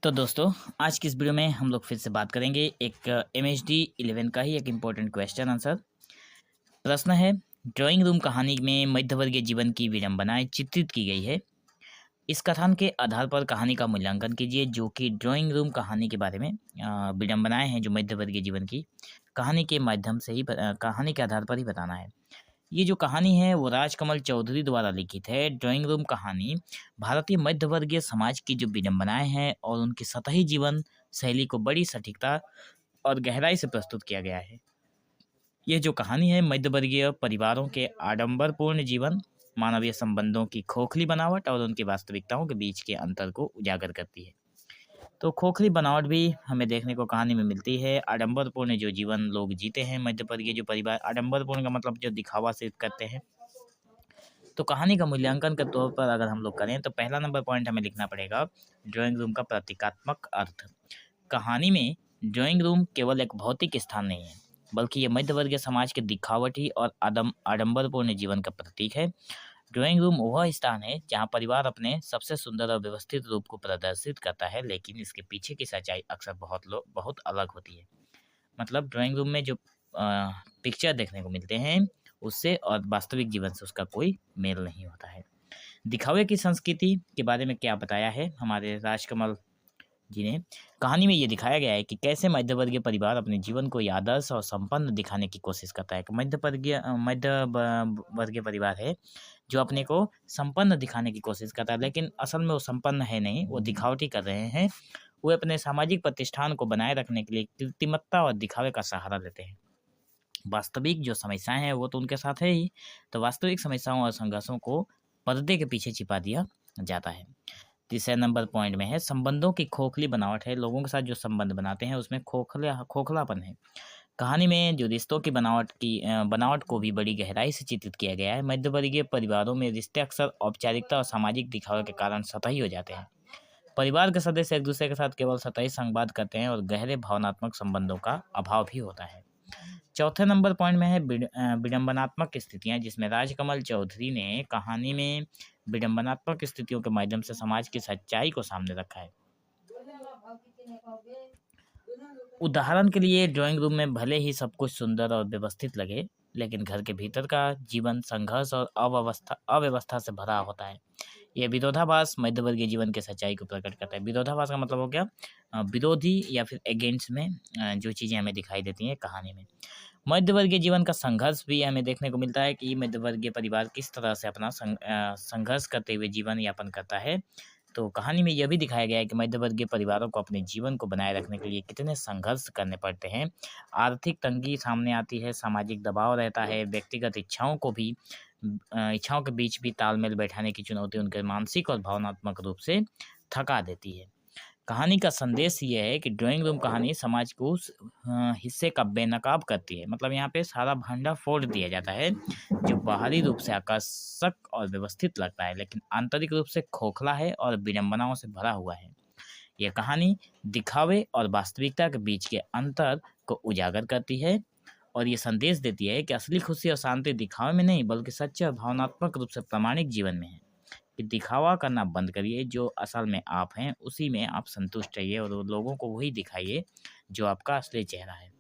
तो दोस्तों, आज की इस वीडियो में हम लोग फिर से बात करेंगे एक एमएचडी 11 का ही एक इम्पोर्टेंट क्वेश्चन आंसर। प्रश्न है, ड्राइंग रूम कहानी में मध्यवर्गीय जीवन की विडंबनाएं चित्रित की गई है। इस कथन के आधार पर कहानी का मूल्यांकन कीजिए, जो कि ड्राइंग रूम कहानी के बारे में विडंबनाएं हैं जो मध्यवर्गीय जीवन की कहानी के माध्यम से ही कहानी के आधार पर ही बताना है। ये जो कहानी है वो राजकमल चौधरी द्वारा लिखित है। ड्राइंग रूम कहानी भारतीय मध्यवर्गीय समाज की जो विडंबनाएं हैं और उनकी सतही जीवन शैली को बड़ी सटीकता और गहराई से प्रस्तुत किया गया है। ये जो कहानी है मध्यवर्गीय परिवारों के आडंबरपूर्ण जीवन, मानवीय संबंधों की खोखली बनावट और उनकी वास्तविकताओं के बीच के अंतर को उजागर करती है। तो खोखली बनावट भी हमें देखने को कहानी में मिलती है। आडंबरपूर्ण जो जीवन लोग जीते हैं मध्यवर्गीय जो परिवार, आडंबरपूर्ण का मतलब जो दिखावा से करते हैं। तो कहानी का मूल्यांकन के तौर पर अगर हम लोग करें तो पहला नंबर पॉइंट हमें लिखना पड़ेगा ड्राइंग रूम का प्रतीकात्मक अर्थ। कहानी में ड्राइंग रूम केवल एक भौतिक स्थान नहीं है, बल्कि ये मध्यवर्गीय समाज के दिखावटी और आडंबरपूर्ण जीवन का प्रतीक है। ड्राइंग रूम वह स्थान है जहां परिवार अपने सबसे सुंदर और व्यवस्थित रूप को प्रदर्शित करता है, लेकिन इसके पीछे की सच्चाई अक्सर बहुत अलग होती है। मतलब ड्राइंग रूम में जो पिक्चर देखने को मिलते हैं उससे और वास्तविक जीवन से उसका कोई मेल नहीं होता है। दिखावे की संस्कृति के बारे में क्या बताया है हमारे राजकमल जी ने। कहानी में ये दिखाया गया है कि कैसे मध्यवर्गीय परिवार अपने जीवन को आदर्श और संपन्न दिखाने की कोशिश करता है। मध्यवर्गीय परिवार है जो अपने को संपन्न दिखाने की कोशिश करता है, लेकिन असल में वो संपन्न है नहीं, वो दिखावटी कर रहे हैं। वो अपने सामाजिक प्रतिष्ठान को बनाए रखने के लिए कृत्रिमता और दिखावे का सहारा लेते हैं। वास्तविक जो समस्याएं हैं वो तो उनके साथ है ही, तो वास्तविक समस्याओं और संघर्षों को पर्दे के पीछे छिपा दिया जाता है। तीसरे नंबर पॉइंट में है संबंधों की खोखली बनावट है। लोगों के साथ जो संबंध बनाते हैं उसमें खोखलापन है। कहानी में जो रिश्तों की बनावट को भी बड़ी गहराई से चित्रित किया गया है। मध्यवर्गीय परिवारों में रिश्ते अक्सर औपचारिकता और सामाजिक दिखावे के कारण सतही हो जाते हैं। परिवार के सदस्य एक दूसरे के साथ केवल सतही संवाद करते हैं और गहरे भावनात्मक संबंधों का अभाव भी होता है। चौथे नंबर पॉइंट में है विडंबनात्मक स्थितियां, जिसमें राजकमल चौधरी ने कहानी में विडंबनात्मक स्थितियों के माध्यम से समाज की सच्चाई को सामने रखा है। उदाहरण के लिए ड्राइंग रूम में भले ही सब कुछ सुंदर और व्यवस्थित लगे, लेकिन घर के भीतर का जीवन संघर्ष और अव्यवस्था से भरा होता है। यह विरोधाभास मध्यवर्गीय जीवन के सच्चाई को प्रकट करता है। विरोधाभास का मतलब हो गया विरोधी या फिर अगेंस्ट में जो चीज़ें हमें दिखाई देती हैं कहानी में। मध्यवर्गीय जीवन का संघर्ष भी हमें देखने को मिलता है कि मध्यवर्गीय परिवार किस तरह से अपना संघर्ष करते हुए जीवन यापन करता है। तो कहानी में यह भी दिखाया गया है कि मध्यवर्गीय परिवारों को अपने जीवन को बनाए रखने के लिए कितने संघर्ष करने पड़ते हैं। आर्थिक तंगी सामने आती है, सामाजिक दबाव रहता है, व्यक्तिगत इच्छाओं के बीच भी तालमेल बैठाने की चुनौती उनके मानसिक और भावनात्मक रूप से थका देती है। कहानी का संदेश ये है कि ड्राइंग रूम कहानी समाज को उस हिस्से का बेनकाब करती है। मतलब यहाँ पे सारा भांडा फोड़ दिया जाता है जो बाहरी रूप से आकर्षक और व्यवस्थित लगता है, लेकिन आंतरिक रूप से खोखला है और विडंबनाओं से भरा हुआ है। यह कहानी दिखावे और वास्तविकता के बीच के अंतर को उजागर करती है और ये संदेश देती है कि असली खुशी और शांति दिखावे में नहीं, बल्कि सच्चे और भावनात्मक रूप से प्रामाणिक जीवन में है। कि दिखावा करना बंद करिए, जो असल में आप हैं उसी में आप संतुष्ट रहिए और लोगों को वही दिखाइए जो आपका असली चेहरा है।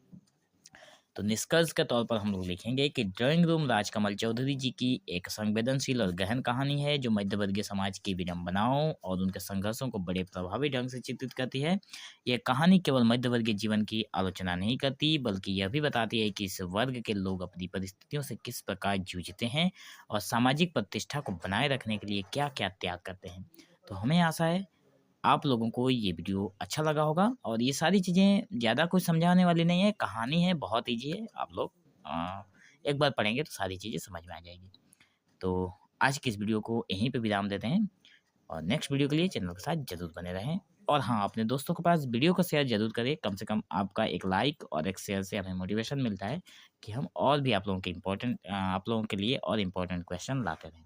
तो निष्कर्ष के तौर पर हम लोग लिखेंगे कि ड्राइंग रूम राजकमल चौधरी जी की एक संवेदनशील और गहन कहानी है जो मध्यवर्गीय समाज की विडंबनाओं और उनके संघर्षों को बड़े प्रभावी ढंग से चित्रित करती है। यह कहानी केवल मध्यवर्गीय जीवन की आलोचना नहीं करती, बल्कि यह भी बताती है कि इस वर्ग के लोग अपनी परिस्थितियों से किस प्रकार जूझते हैं और सामाजिक प्रतिष्ठा को बनाए रखने के लिए क्या क्या त्याग करते हैं। तो हमें आशा है आप लोगों को ये वीडियो अच्छा लगा होगा और ये सारी चीज़ें ज़्यादा कुछ समझाने वाली नहीं है, कहानी है, बहुत ईजी है। आप लोग एक बार पढ़ेंगे तो सारी चीज़ें समझ में आ जाएगी। तो आज की इस वीडियो को यहीं पे विराम देते हैं और नेक्स्ट वीडियो के लिए चैनल के साथ ज़रूर बने रहें। और हाँ, अपने दोस्तों के पास वीडियो को शेयर ज़रूर करें। कम से कम आपका एक लाइक और एक शेयर से हमें मोटिवेशन मिलता है कि हम और भी आप लोगों के लिए और इम्पोर्टेंट क्वेश्चन लाते रहें।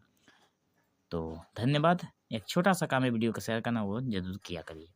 तो धन्यवाद। एक छोटा सा काम है वीडियो को शेयर करना, वो ज़रूर किया करिए।